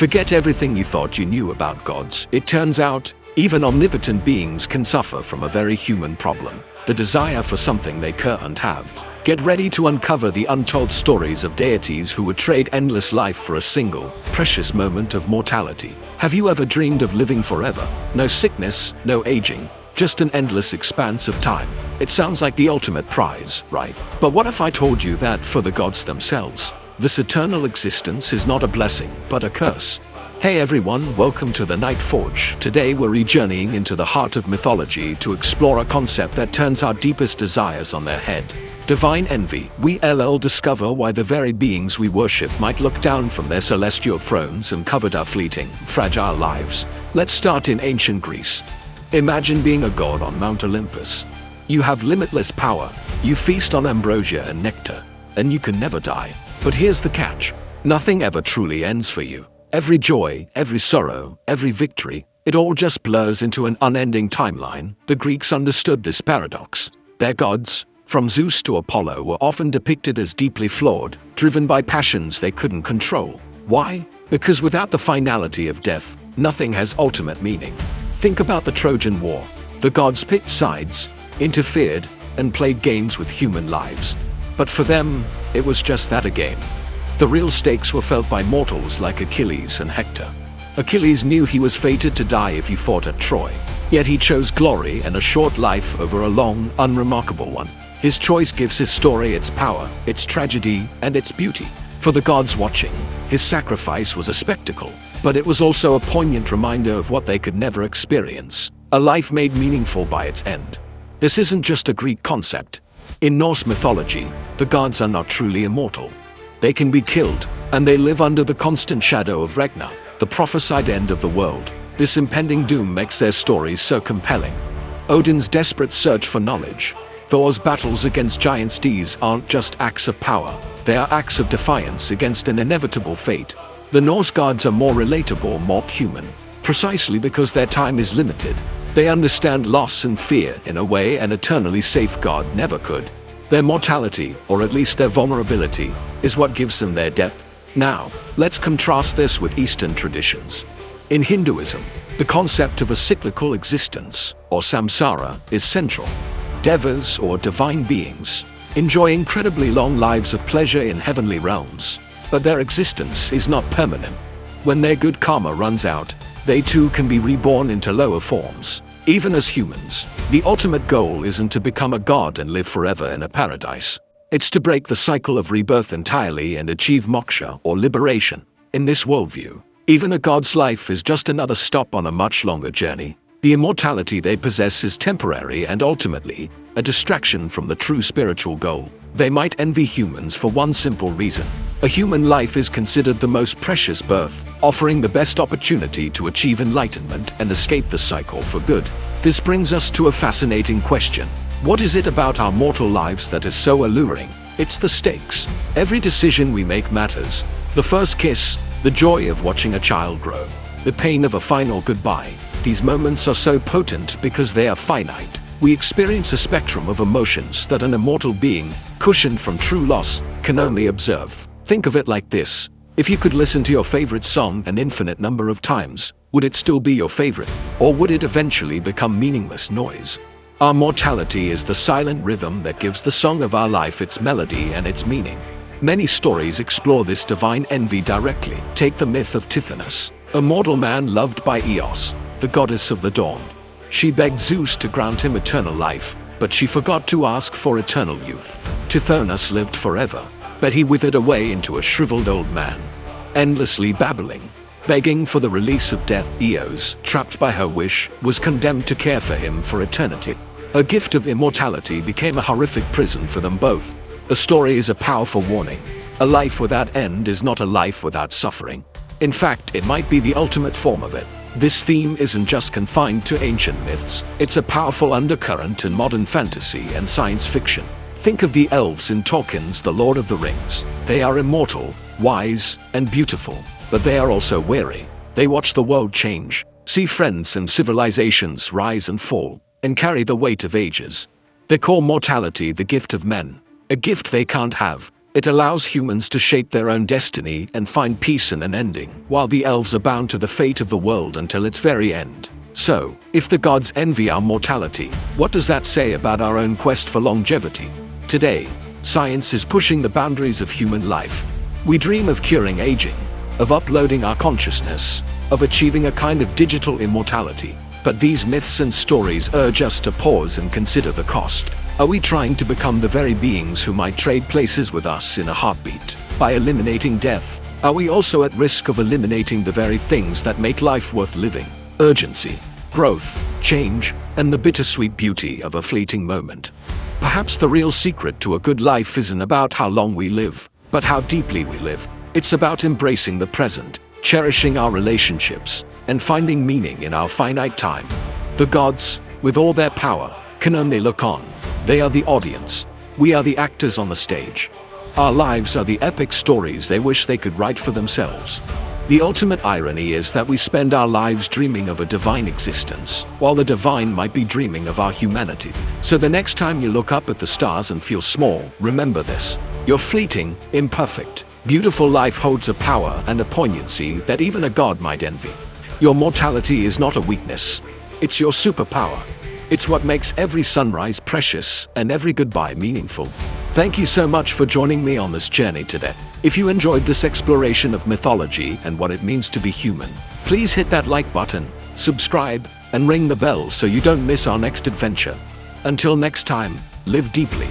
Forget everything you thought you knew about gods. It turns out, even omnipotent beings can suffer from a very human problem: the desire for something they can't have. Get ready to uncover the untold stories of deities who would trade endless life for a single, precious moment of mortality. Have you ever dreamed of living forever? No sickness, no aging, just an endless expanse of time. It sounds like the ultimate prize, right? But what if I told you that for the gods themselves, this eternal existence is not a blessing, but a curse? Hey everyone, welcome to the Nightforge. Today we're journeying into the heart of mythology to explore a concept that turns our deepest desires on their head. Divine envy. We'll discover why the very beings we worship might look down from their celestial thrones and covet our fleeting, fragile lives. Let's start in ancient Greece. Imagine being a god on Mount Olympus. You have limitless power, you feast on ambrosia and nectar, and you can never die. But here's the catch: nothing ever truly ends for you. Every joy, every sorrow, every victory, it all just blurs into an unending timeline. The Greeks understood this paradox. Their gods, from Zeus to Apollo, were often depicted as deeply flawed, driven by passions they couldn't control. Why? Because without the finality of death, nothing has ultimate meaning. Think about the Trojan War. The gods picked sides, interfered, and played games with human lives. But for them, it was just that, a game. The real stakes were felt by mortals like Achilles and Hector. Achilles knew he was fated to die if he fought at Troy, yet he chose glory and a short life over a long, unremarkable one. His choice gives his story its power, its tragedy, and its beauty. For the gods watching, his sacrifice was a spectacle, but it was also a poignant reminder of what they could never experience: a life made meaningful by its end. This isn't just a Greek concept. In Norse mythology, the gods are not truly immortal. They can be killed, and they live under the constant shadow of Ragnar, the prophesied end of the world. This impending doom makes their stories so compelling. Odin's desperate search for knowledge, Thor's battles against giant steeds aren't just acts of power, they are acts of defiance against an inevitable fate. The Norse gods are more relatable, more human, precisely because their time is limited. They understand loss and fear in a way an eternally safe god never could. Their mortality, or at least their vulnerability, is what gives them their depth. Now, let's contrast this with Eastern traditions. In Hinduism, the concept of a cyclical existence, or samsara, is central. Devas, or divine beings, enjoy incredibly long lives of pleasure in heavenly realms, but their existence is not permanent. When their good karma runs out, they too can be reborn into lower forms. Even as humans, the ultimate goal isn't to become a god and live forever in a paradise. It's to break the cycle of rebirth entirely and achieve moksha, or liberation. In this worldview, even a god's life is just another stop on a much longer journey. The immortality they possess is temporary and ultimately a distraction from the true spiritual goal. They might envy humans for one simple reason: a human life is considered the most precious birth, offering the best opportunity to achieve enlightenment and escape the cycle for good. This brings us to a fascinating question. What is it about our mortal lives that is so alluring? It's the stakes. Every decision we make matters. The first kiss, the joy of watching a child grow, the pain of a final goodbye. These moments are so potent because they are finite. We experience a spectrum of emotions that an immortal being, cushioned from true loss, can only observe. Think of it like this: if you could listen to your favorite song an infinite number of times, would it still be your favorite? Or would it eventually become meaningless noise? Our mortality is the silent rhythm that gives the song of our life its melody and its meaning. Many stories explore this divine envy directly. Take the myth of Tithonus, a mortal man loved by Eos, the goddess of the dawn. She begged Zeus to grant him eternal life, but she forgot to ask for eternal youth. Tithonus lived forever, but he withered away into a shriveled old man, endlessly babbling, begging for the release of death. Eos, trapped by her wish, was condemned to care for him for eternity. Her gift of immortality became a horrific prison for them both. The story is a powerful warning. A life without end is not a life without suffering. In fact, it might be the ultimate form of it. This theme isn't just confined to ancient myths. It's a powerful undercurrent in modern fantasy and science fiction. Think of the elves in Tolkien's The Lord of the Rings. They are immortal, wise, and beautiful, but they are also weary. They watch the world change, see friends and civilizations rise and fall, and carry the weight of ages. They call mortality the gift of men, a gift they can't have, It allows humans to shape their own destiny and find peace in an ending, while the elves are bound to the fate of the world until its very end. So, if the gods envy our mortality, what does that say about our own quest for longevity? Today, science is pushing the boundaries of human life. We dream of curing aging, of uploading our consciousness, of achieving a kind of digital immortality. But these myths and stories urge us to pause and consider the cost. Are we trying to become the very beings who might trade places with us in a heartbeat? By eliminating death, are we also at risk of eliminating the very things that make life worth living? Urgency, growth, change, and the bittersweet beauty of a fleeting moment. Perhaps the real secret to a good life isn't about how long we live, but how deeply we live. It's about embracing the present, cherishing our relationships, and finding meaning in our finite time. The gods, with all their power, can only look on. They are the audience. We are the actors on the stage. Our lives are the epic stories they wish they could write for themselves. The ultimate irony is that we spend our lives dreaming of a divine existence, while the divine might be dreaming of our humanity. So the next time you look up at the stars and feel small, remember this. Your fleeting, imperfect, beautiful life holds a power and a poignancy that even a god might envy. Your mortality is not a weakness. It's your superpower. It's what makes every sunrise precious and every goodbye meaningful. Thank you so much for joining me on this journey today. If you enjoyed this exploration of mythology and what it means to be human, please hit that like button, subscribe, and ring the bell so you don't miss our next adventure. Until next time, live deeply.